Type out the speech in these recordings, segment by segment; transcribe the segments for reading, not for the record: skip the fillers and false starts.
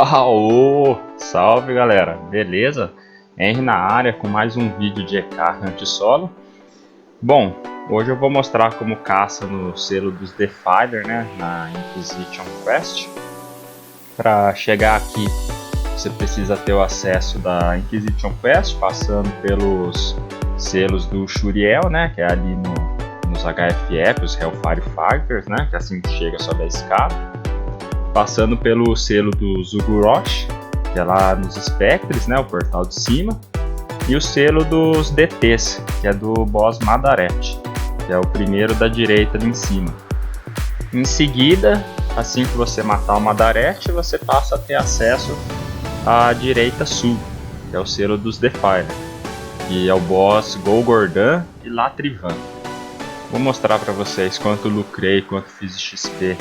Aô! Salve galera, beleza? Henry na área com mais um vídeo de EK Hunt Solo. Bom, hoje eu vou mostrar como caça no selo dos Defiler, né, na Inquisition Quest. Para chegar aqui, você precisa ter o acesso da Inquisition Quest, passando pelos selos do Shuriel, né, que é ali nos HFF, os Hellfire Fighters, né, que assim que chega sobe a escada. Passando pelo selo do Zugurosh, que é lá nos Spectres, né, o portal de cima, e o selo dos DTs, que é do boss Madaret, que é o primeiro da direita ali em cima. Em seguida, assim que você matar o Madaret, você passa a ter acesso à direita sul, que é o selo dos Defiler, que é o boss Golgordan e Latrivan. Vou mostrar para vocês quanto lucrei, quanto fiz XP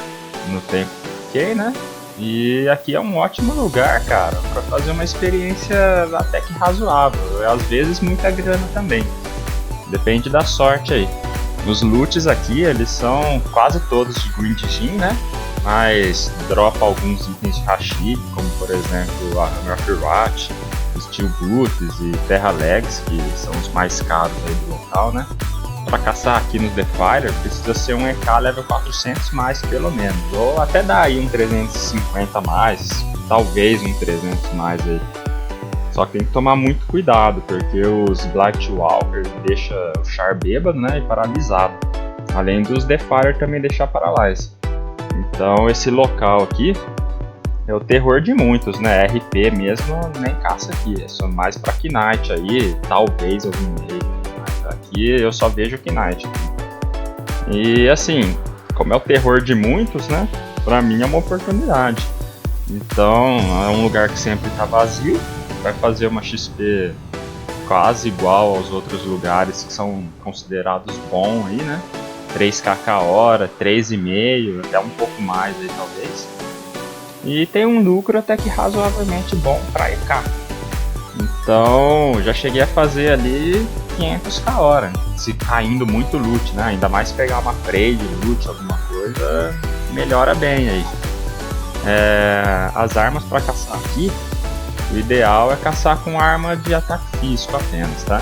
no tempo que fiquei, né? E aqui é um ótimo lugar, cara, para fazer uma experiência até que razoável. Às vezes muita grana também. Depende da sorte aí. Os loots aqui, eles são quase todos de Grind Gin, né? Mas dropa alguns itens de Rashid, como por exemplo a Hammer of Watch, Steel Boots e Terra Legs, que são os mais caros aí do local, né? Para caçar aqui nos Defiler precisa ser um EK level 400 mais pelo menos, ou até dá aí um 350 mais, talvez um 300 mais aí. Só que tem que tomar muito cuidado, porque os Blightwalker deixa o Char bêbado, né, e paralisado, além dos Defiler também deixar paralise. Então esse local aqui é o terror de muitos, né, RP mesmo nem caça aqui, é só mais para Knight aí, talvez algum meio. Aqui eu só vejo Knight. E assim, como é o terror de muitos, né? Pra mim é uma oportunidade. Então é um lugar que sempre tá vazio. Vai fazer uma XP quase igual aos outros lugares que são considerados bons aí, né? 3kk hora, 3,5, até um pouco mais aí talvez. E tem um lucro até que razoavelmente bom pra EK. Então já cheguei a fazer ali 500k hora, se caindo muito loot, né? Ainda mais pegar uma prey de loot, alguma coisa, melhora bem aí. As armas para caçar aqui, o ideal é caçar com arma de ataque físico apenas, tá?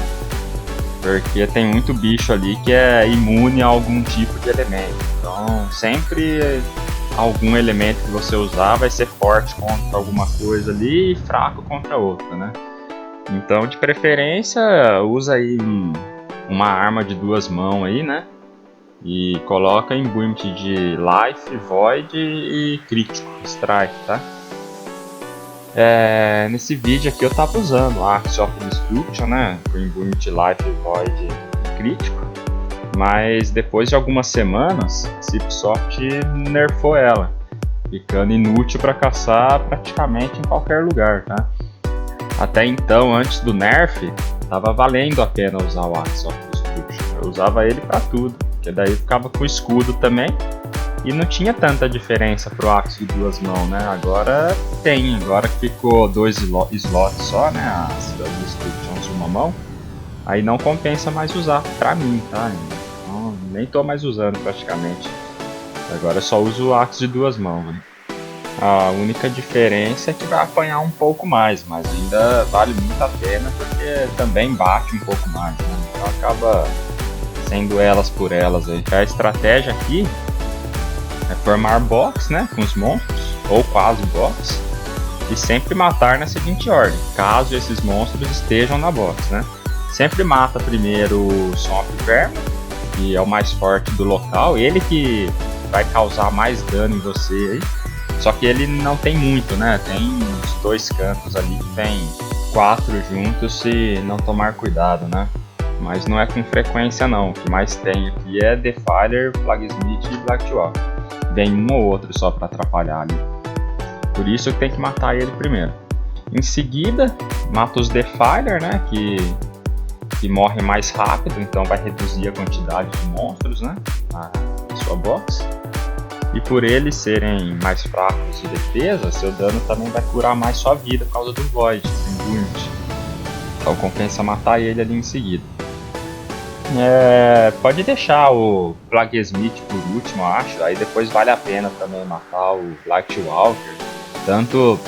Porque tem muito bicho ali que é imune a algum tipo de elemento. Então sempre algum elemento que você usar vai ser forte contra alguma coisa ali e fraco contra outra, né? Então, de preferência, usa aí uma arma de duas mãos aí, né? E coloca imbuement de Life, Void e Crítico, Strike, tá? Nesse vídeo aqui eu tava usando a Axe of Destruction, né? Com imbuement Life, Void e Crítico. Mas depois de algumas semanas, a Cipsoft nerfou ela, ficando inútil para caçar praticamente em qualquer lugar, tá? Até então, antes do nerf, tava valendo a pena usar o Axe of Destruction. Eu usava ele para tudo, porque daí ficava com escudo também e não tinha tanta diferença pro Axe de duas mãos, né? Agora tem, agora que ficou 2 slots só, né? As Destructions de uma mão, aí não compensa mais usar pra mim, tá? Então, nem tô mais usando praticamente. Agora eu só uso o Axe de duas mãos, né? A única diferença é que vai apanhar um pouco mais, mas ainda vale muito a pena porque também bate um pouco mais, né? Então acaba sendo elas por elas aí. A estratégia aqui é formar box, né, com os monstros, ou quase box, e sempre matar na seguinte ordem, caso esses monstros estejam na box, né? Sempre mata primeiro o Swamp Vermin, que é o mais forte do local, ele que vai causar mais dano em você aí. Só que ele não tem muito, né? Tem uns 2 cantos ali que tem 4 juntos se não tomar cuidado, né? Mas não é com frequência não. O que mais tem aqui é Defiler, Plaguesmith e Blightwalker. Vem um ou outro só para atrapalhar ali. Por isso que tem que matar ele primeiro. Em seguida, mata os Defiler, né? Que morrem mais rápido, então vai reduzir a quantidade de monstros, né? Na sua box. E por eles serem mais fracos de defesa, seu dano também vai curar mais sua vida por causa do Void, do Imbuement. Então compensa matar ele ali em seguida. Pode deixar o Plaguesmith por último, acho. Aí depois vale a pena também matar o Blightwalker. Tanto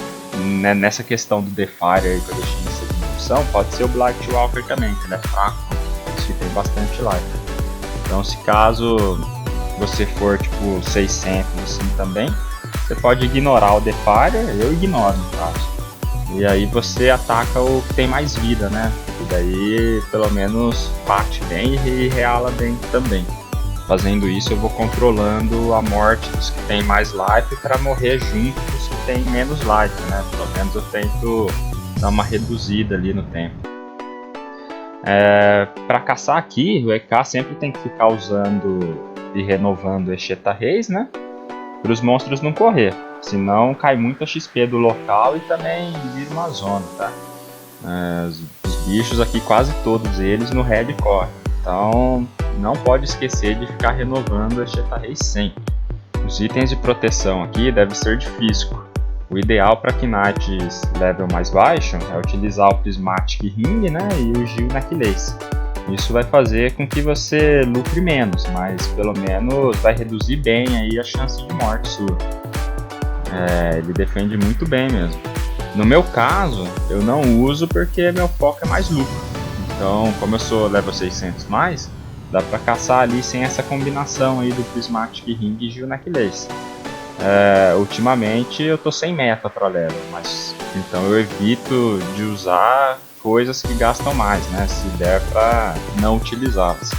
nessa questão do Defiler aí que eu deixei em segunda opção, pode ser o Blight Walker também, que ele é fraco, isso tem bastante life. Então se caso você for tipo 600 assim também, você pode ignorar o Defiler, eu ignoro no caso. E aí você ataca o que tem mais vida, né? E daí pelo menos bate bem e reala bem também. Fazendo isso eu vou controlando a morte dos que tem mais life para morrer junto dos que tem menos life, né? Pelo menos eu tento dar uma reduzida ali no tempo. Para caçar aqui, o EK sempre tem que ficar usando e renovando Echeta Reis, né? Para os monstros não correr, senão cai muito a XP do local e também vira uma zona, tá? Os bichos aqui, quase todos eles no red correm, então não pode esquecer de ficar renovando Echeta Reis sempre. Os itens de proteção aqui devem ser de Fisco. O ideal para Knights level mais baixo é utilizar o Prismatic Ring, né, e o Gil Necklace. Isso vai fazer com que você lucre menos, mas pelo menos vai reduzir bem aí a chance de morte sua. Ele defende muito bem mesmo. No meu caso, eu não uso porque meu foco é mais lucro. Então, como eu sou level 600+, dá pra caçar ali sem essa combinação aí do Prismatic Ring e Gil Necklace. Ultimamente eu tô sem meta pra level, mas então eu evito de usar coisas que gastam mais, né? Se der pra não utilizá-las.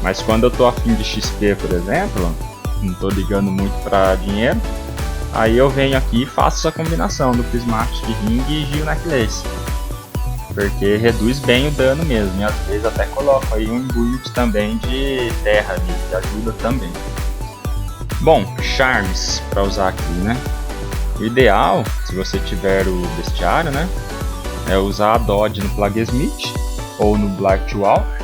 Mas quando eu tô afim de XP, por exemplo, não tô ligando muito pra dinheiro, aí eu venho aqui e faço essa combinação do Prismatic Ring e Gil Necklace. Porque reduz bem o dano mesmo, e às vezes até coloco aí um build também de terra ali, que ajuda também. Bom, charms para usar aqui, né? O ideal, se você tiver o bestiário, né, é usar a Dodge no Plaguesmith ou no Blight Walker,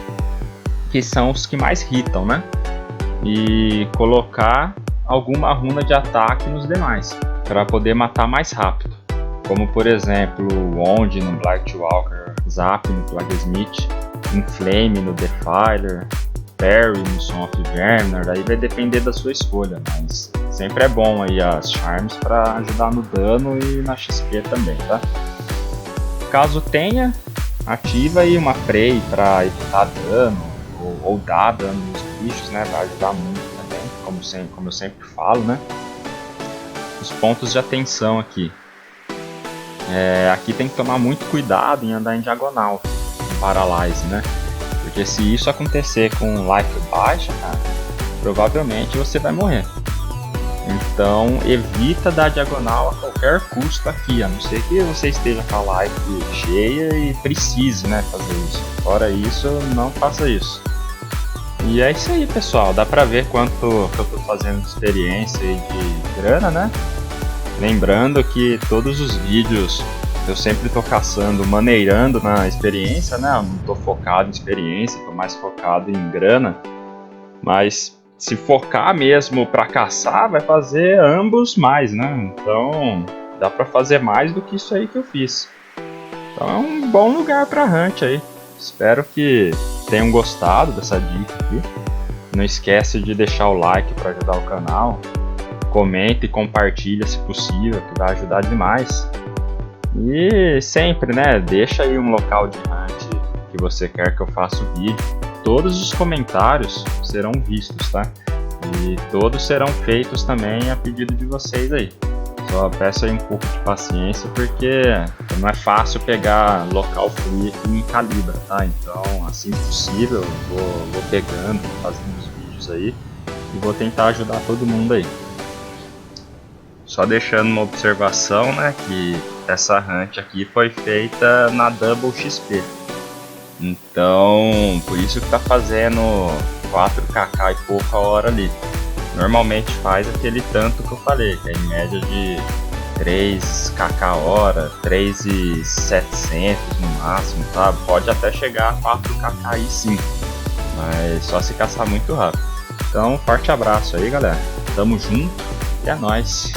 que são os que mais hitam, né? E colocar alguma runa de ataque nos demais, para poder matar mais rápido. Como por exemplo, Wand no Blight Walker, Zap no Plaguesmith, Inflame no Defiler, Parry no Son of Verner, aí vai depender da sua escolha, mas sempre é bom aí as Charms para ajudar no dano e na XP também, tá? Caso tenha, ativa aí uma Prey para evitar dano ou dar dano nos bichos, né? Vai ajudar muito também, como eu sempre falo, né? Os pontos de atenção aqui. Aqui tem que tomar muito cuidado em andar em diagonal, em Paralyze, né? Porque se isso acontecer com life baixa, cara, provavelmente você vai morrer. Então evita dar diagonal a qualquer custo aqui, a não ser que você esteja com a life cheia e precise, né, fazer isso. Fora isso, não faça isso. E é isso aí, pessoal. Dá pra ver quanto que eu tô fazendo de experiência e de grana, né? Lembrando que todos os vídeos eu sempre tô caçando, maneirando na experiência, né? Eu não tô focado em experiência, tô mais focado em grana. Mas se focar mesmo para caçar, vai fazer ambos mais, né? Então dá para fazer mais do que isso aí que eu fiz. Então é um bom lugar para hunt aí. Espero que tenham gostado dessa dica aqui. Não esquece de deixar o like para ajudar o canal. Comenta e compartilha se possível, que vai ajudar demais. E sempre, né, deixa aí um local de hunt que você quer que eu faça o vídeo. Todos os comentários serão vistos, tá? E todos serão feitos também a pedido de vocês aí. Só peço aí um pouco de paciência, porque não é fácil pegar local free aqui em Calibra, tá? Então, assim que possível, eu vou pegando, fazendo os vídeos aí e vou tentar ajudar todo mundo aí. Só deixando uma observação, né, que essa hunt aqui foi feita na Double XP. Então, por isso que tá fazendo 4kk e pouca hora ali. Normalmente faz aquele tanto que eu falei, que é em média de 3kk hora, 3.700 no máximo, tá? Pode até chegar a 4kk aí sim, mas só se caçar muito rápido. Então, forte abraço aí, galera. Tamo junto e é nóis.